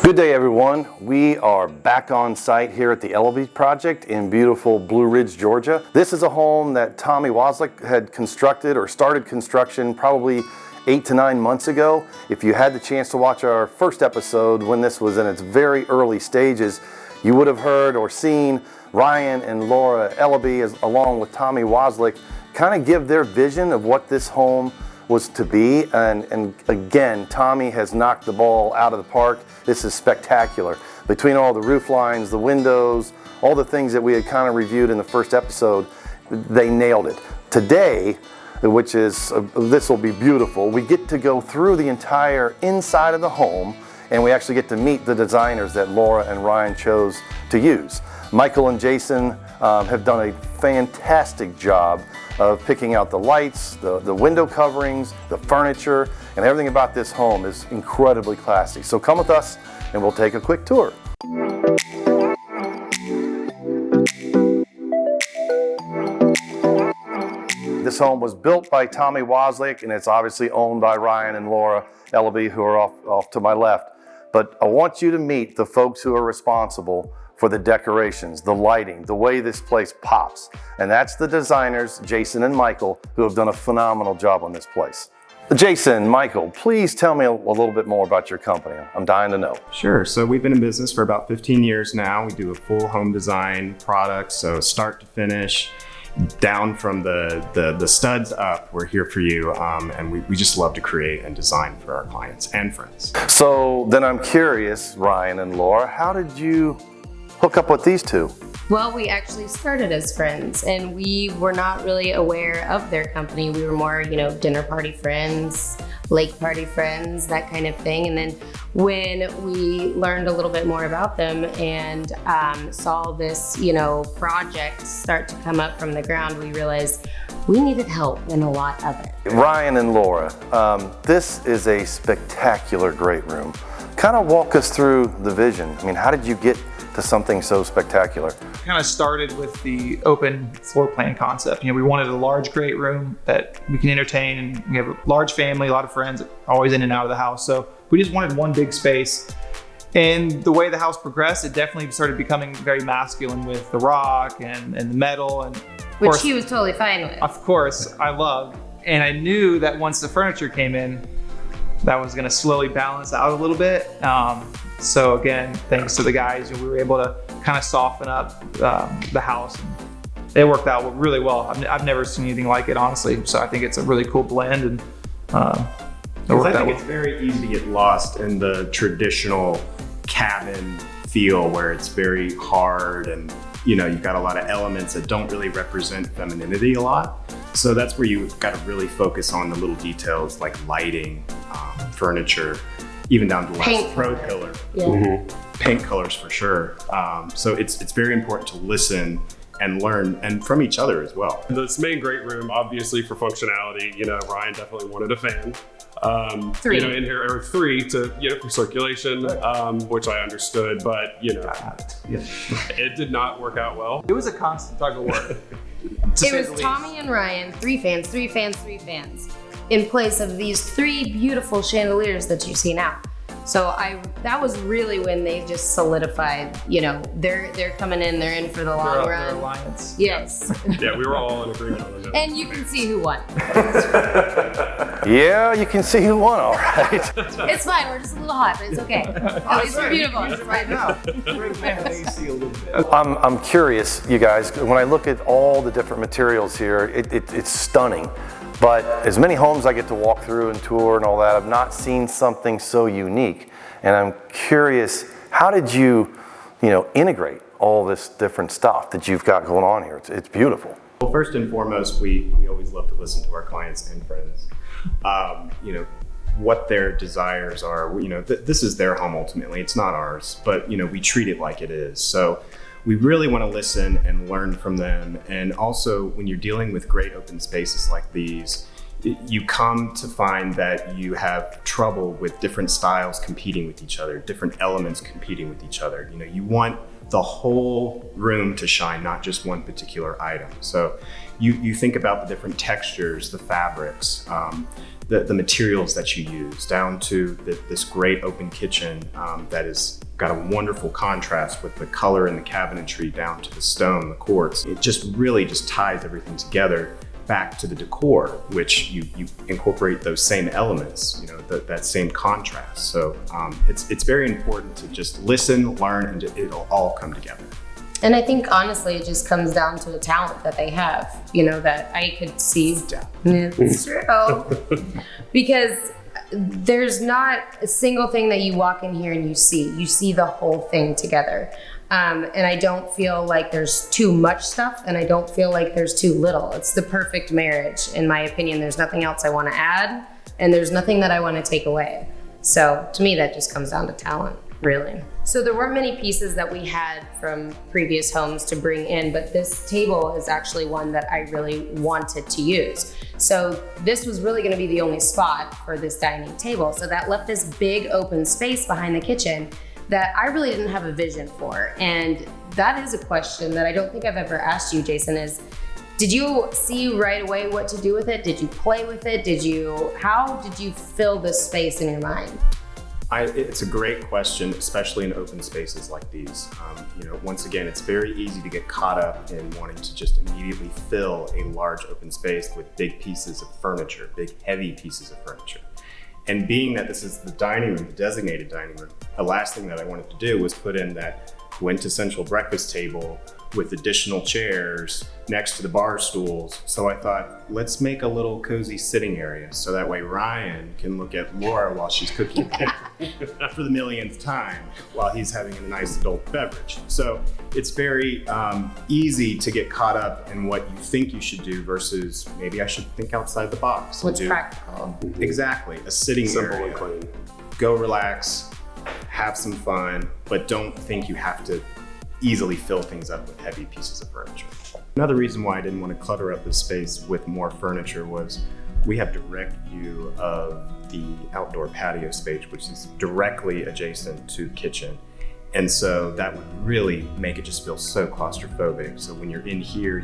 Good day, everyone. We are back on site here at the Elleby project in beautiful Blue Ridge, Georgia. This is a home that Tommy Wozliak had constructed or started construction probably 8 to 9 months ago. If you had the chance to watch our first episode when this was in its very early stages, you would have heard or seen Ryan and Laura Elleby, along with Tommy Wozliak, kind of give their vision of what this home was to be, and again, Tommy has knocked the ball out of the park. This is spectacular. Between all the roof lines, the windows, all the things that we had kind of reviewed in the first episode, they nailed it. Today, which is, this will be beautiful, we get to go through the entire inside of the home, and we actually get to meet the designers that Laura and Ryan chose to use. Michael and Jason have done a fantastic job of picking out the lights, the window coverings, the furniture, and everything about this home is incredibly classy. So come with us and we'll take a quick tour. This home was built by Tommy Wozliak, and it's obviously owned by Ryan and Laura Elleby, who are off to my left. But I want you to meet the folks who are responsible for the decorations, the lighting, the way this place pops. And that's the designers, Jason and Michael, who have done a phenomenal job on this place. Jason, Michael, please tell me a little bit more about your company. I'm dying to know. Sure. So we've been in business for about 15 years now. We do a full home design product, so start to finish, down from the studs up. We're here for you, and we just love to create and design for our clients and friends. So then I'm curious, Ryan and Laura, how did you hook up with these two? Well, we actually started as friends, and we were not really aware of their company. We were more, dinner party friends, lake party friends, that kind of thing. And then when we learned a little bit more about them and saw this, project start to come up from the ground, we realized we needed help in a lot of it. Ryan and Laura, this is a spectacular great room. Kind of walk us through the vision. I mean, how did you get to something so spectacular? Kind of started with the open floor plan concept. We wanted a large, great room that we can entertain, and we have a large family, a lot of friends, always in and out of the house. So we just wanted one big space. And the way the house progressed, it definitely started becoming very masculine with the rock and the metal. And which he was totally fine with. Of course, I loved. And I knew that once the furniture came in, that was gonna slowly balance out a little bit. So again, thanks to the guys, we were able to kind of soften up the house. It worked out really well. I've never seen anything like it, honestly. So I think it's a really cool blend, and it worked out well. It's very easy to get lost in the traditional cabin feel where it's very hard, and you've got a lot of elements that don't really represent femininity a lot. So that's where you've got to really focus on the little details like lighting, furniture, even down to the last throw pillar. Yeah. Paint colors for sure. So it's very important to listen and learn, and from each other as well. This main great room, obviously for functionality, Ryan definitely wanted a fan. Three. In here, or three to, for circulation, which I understood, but it did not work out well. It was a constant tug of war. It was Tommy and Ryan, three fans, in place of these three beautiful chandeliers that you see now. So that was really when they just solidified, they're coming in, they're in for the long run. Their alliance. Yes. Yeah, we were all in agreement on that. And you can see who won. Yeah, you can see who won, all right. It's fine, we're just a little hot, but it's okay. At least we're beautiful. It's right now. I'm curious, you guys, when I look at all the different materials here, it's stunning. But as many homes I get to walk through and tour and all that, I've not seen something so unique. And I'm curious, how did you, integrate all this different stuff that you've got going on here? It's beautiful. Well, first and foremost, we always love to listen to our clients and friends. What their desires are. This is their home ultimately. It's not ours, but we treat it like it is. So we really want to listen and learn from them. And also, when you're dealing with great open spaces like these, you come to find that you have trouble with different styles competing with each other, different elements competing with each other. You want the whole room to shine, not just one particular item. So you think about the different textures, the fabrics, the materials that you use, down to this great open kitchen that has got a wonderful contrast with the color and the cabinetry, down to the stone, the quartz. It just really just ties everything together back to the decor, which you incorporate those same elements, you know, that same contrast. So it's very important to just listen, learn, and it'll all come together. And I think honestly, it just comes down to the talent that they have, you know, that I could see. It's true. Because there's not a single thing that you walk in here and you see the whole thing together. And I don't feel like there's too much stuff, and I don't feel like there's too little. It's the perfect marriage, in my opinion. There's nothing else I want to add, and there's nothing that I want to take away. So to me, that just comes down to talent, really. So there weren't many pieces that we had from previous homes to bring in, but this table is actually one that I really wanted to use. So this was really gonna be the only spot for this dining table. So that left this big open space behind the kitchen that I really didn't have a vision for. And that is a question that I don't think I've ever asked you, Jason, is did you see right away what to do with it? Did you play with it? How did you fill this space in your mind? It's a great question, especially in open spaces like these. You know, once again, it's very easy to get caught up in wanting to just immediately fill a large open space with big pieces of furniture, big heavy pieces of furniture. And being that this is the dining room, the designated dining room, the last thing that I wanted to do was put in that quintessential breakfast table with additional chairs next to the bar stools. So I thought, let's make a little cozy sitting area so that way Ryan can look at Laura while she's cooking for the millionth time while he's having a nice adult beverage. So it's very easy to get caught up in what you think you should do versus maybe I should think outside the box. What's practical? Exactly, a sitting Simple area. and clean. Go relax, have some fun, but don't think you have to easily fill things up with heavy pieces of furniture. Another reason why I didn't want to clutter up the space with more furniture was we have direct view of the outdoor patio space, which is directly adjacent to the kitchen. And so that would really make it just feel so claustrophobic. So when you're in here,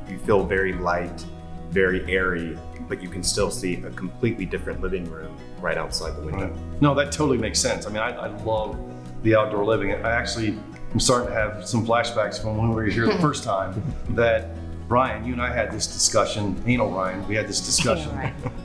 you feel very light, very airy, but you can still see a completely different living room right outside the window. No, that totally makes sense. I mean, I love the outdoor living. I actually am starting to have some flashbacks from when we were here the first time that Ryan, you and I had this discussion, anal Ryan, we had this discussion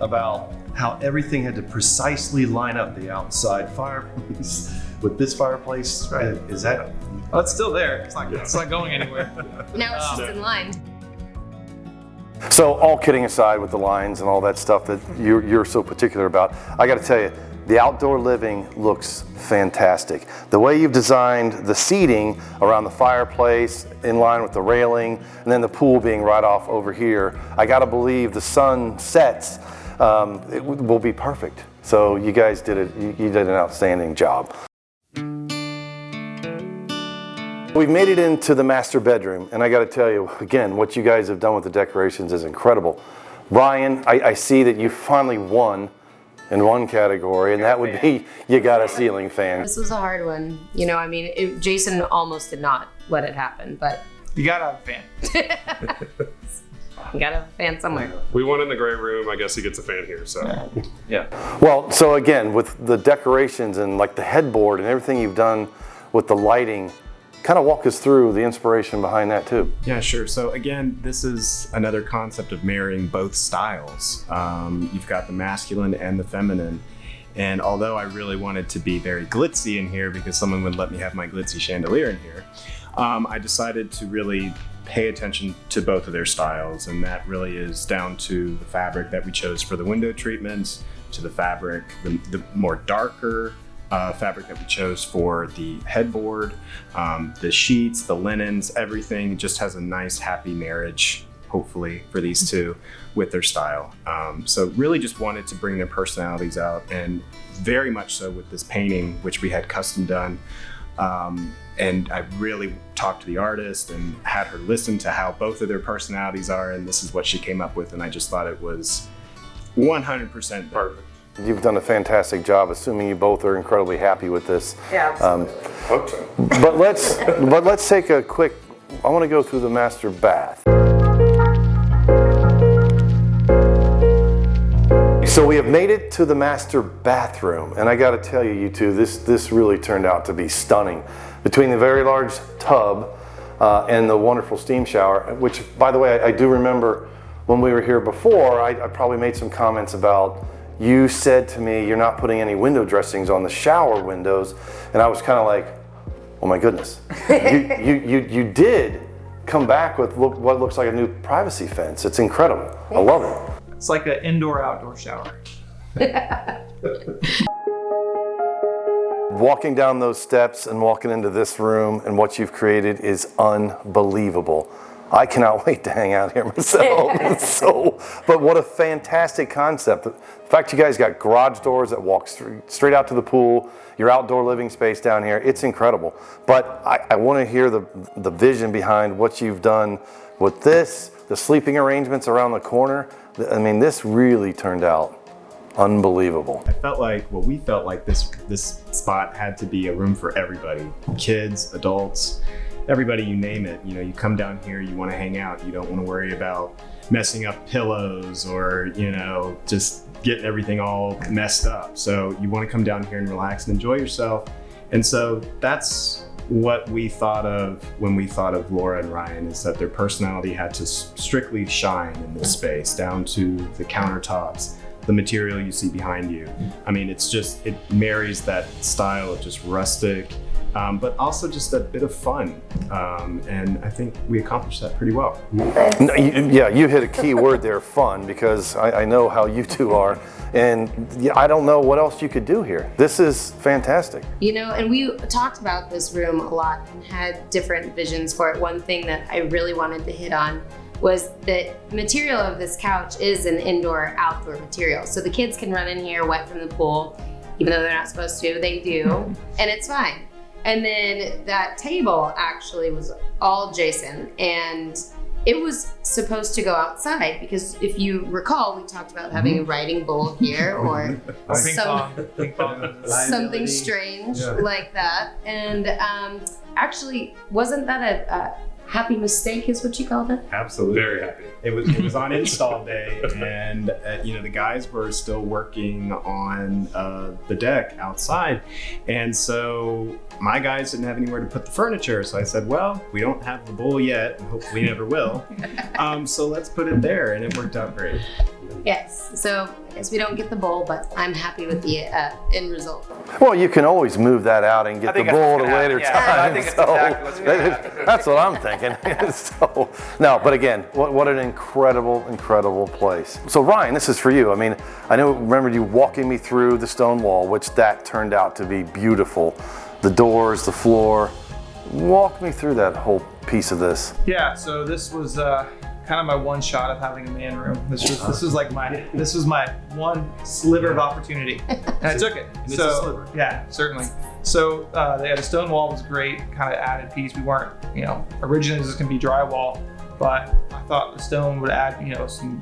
about how everything had to precisely line up. The outside fireplace with this fireplace, right? Is that? Oh, it's still there. It's not going anywhere. Now it's just in line. So all kidding aside with the lines and all that stuff that you're so particular about, I got to tell you, the outdoor living looks fantastic. The way you've designed the seating around the fireplace in line with the railing and then the pool being right off over here, I got to believe the sun sets, it will be perfect. So you guys did it. You did an outstanding job. We've made it into the master bedroom, and I got to tell you, again, what you guys have done with the decorations is incredible. Ryan, I see that you finally won in one category, and that would be you got a ceiling fan. This was a hard one. You know, I mean, Jason almost did not let it happen, but You gotta have a fan. you gotta have a fan somewhere. We won in the gray room. I guess he gets a fan here. So Yeah. Well, so again, with the decorations and like the headboard and everything you've done with the lighting, kind of walk us through the inspiration behind that too. Yeah, sure. So again, this is another concept of marrying both styles. You've got the masculine and the feminine. And although I really wanted to be very glitzy in here because someone would let me have my glitzy chandelier in here, I decided to really pay attention to both of their styles. And that really is down to the fabric that we chose for the window treatments, to the fabric, the more darker fabric that we chose for the headboard, the sheets, the linens, everything just has a nice happy marriage, hopefully, for these two with their style. So really just wanted to bring their personalities out, and very much so with this painting, which we had custom done. And I really talked to the artist and had her listen to how both of their personalities are, and this is what she came up with, and I just thought it was 100% perfect. You've done a fantastic job, assuming you both are incredibly happy with this. Yeah, absolutely. hope so. But let's take a quick, I want to go through the master bath. So we have made it to the master bathroom, and I got to tell you, you two, this really turned out to be stunning. Between the very large tub and the wonderful steam shower, which, by the way, I do remember when we were here before, I probably made some comments about, you said to me, you're not putting any window dressings on the shower windows, and I was kind of like, oh my goodness. you did come back with what looks like a new privacy fence. It's incredible. I love it. It's like an indoor-outdoor shower. Walking down those steps and walking into this room and what you've created is unbelievable. I cannot wait to hang out here myself. But what a fantastic concept. The fact you guys got garage doors that walk straight out to the pool, your outdoor living space down here, it's incredible. But I want to hear the vision behind what you've done with this, the sleeping arrangements around the corner. I mean, this really turned out unbelievable. We felt like this spot had to be a room for everybody, kids, adults, everybody, you name it. You know, you come down here, you want to hang out. You don't want to worry about messing up pillows or, you know, just getting everything all messed up. So you want to come down here and relax and enjoy yourself. And so that's what we thought of when we thought of Laura and Ryan, is that their personality had to strictly shine in this space, down to the countertops, the material you see behind you. I mean, it marries that style of just rustic, but also just a bit of fun. And I think we accomplished that pretty well. You hit a key word there, fun, because I know how you two are. And I don't know what else you could do here. This is fantastic. You know, and we talked about this room a lot and had different visions for it. One thing that I really wanted to hit on was the material of this couch is an indoor-outdoor material. So the kids can run in here wet from the pool, even though they're not supposed to, they do, and it's fine. And then that table actually was all Jason, and it was supposed to go outside because if you recall, we talked about having a riding bull here or something strange like that. And actually, wasn't that a happy mistake is what you called it? Absolutely. Very happy. It was on install day, and you know, the guys were still working on the deck outside, and so my guys didn't have anywhere to put the furniture. So I said, well, we don't have the bowl yet, and hopefully never will. So let's put it there, and it worked out great. Yes. So I guess we don't get the bowl, but I'm happy with the end result. Well, you can always move that out and get the bowl at a later time. I think it's exactly what's going to happen. That's what I'm thinking. So, no, but again, what an incredible, incredible place. So Ryan, this is for you. I mean, remember you walking me through the stone wall, which that turned out to be beautiful. The doors, the floor. Walk me through that whole piece of this. Yeah, so this was kind of my one shot of having a man room. This was my one sliver of opportunity, and I took it. It's a sliver. Yeah, certainly. So the stone wall was great, kind of added piece. We weren't, originally this was gonna be drywall, but I thought the stone would add, some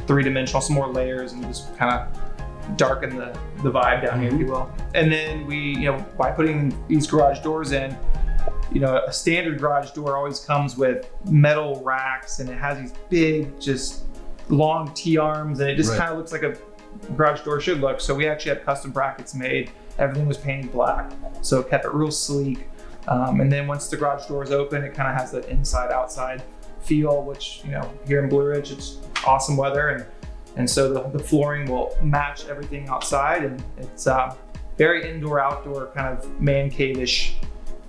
three-dimensional, some more layers, and just kind of darken the vibe down here, if you will. And then we, by putting these garage doors in, a standard garage door always comes with metal racks, and it has these big, just long T-arms, and it just kind of looks like a garage door should look. So we actually had custom brackets made. Everything was painted black, so it kept it real sleek. And then once the garage door is open, it kind of has that inside-outside feel, which, here in Blue Ridge, it's awesome weather, and so the flooring will match everything outside, and it's very indoor-outdoor, kind of man cave-ish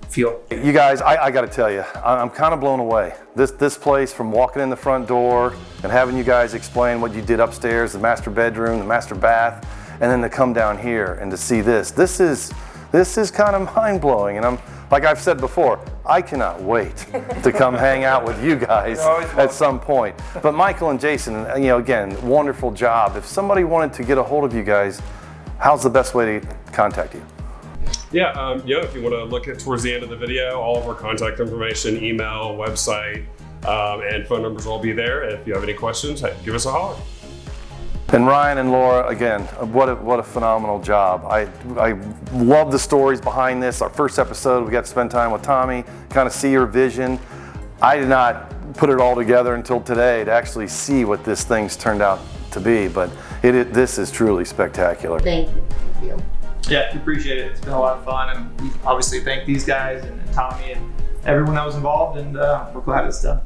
feel. You guys, I got to tell you, I'm kind of blown away. This place, from walking in the front door and having you guys explain what you did upstairs, the master bedroom, the master bath, and then to come down here and to see this is kind of mind-blowing. And like I've said before, I cannot wait to come hang out with you guys at some point. But Michael and Jason, again, wonderful job. If somebody wanted to get a hold of you guys, how's the best way to contact you? Yeah, if you want to look at towards the end of the video, all of our contact information, email, website, and phone numbers will all be there. If you have any questions, give us a holler. And Ryan and Laura, again, what a phenomenal job. I love the stories behind this. Our first episode, we got to spend time with Tommy, kind of see your vision. I did not put it all together until today to actually see what this thing's turned out to be, but This is truly spectacular. Thank you. Thank you. Yeah, we appreciate it. It's been a lot of fun, and we obviously thank these guys and Tommy and everyone that was involved, and we're glad it's done.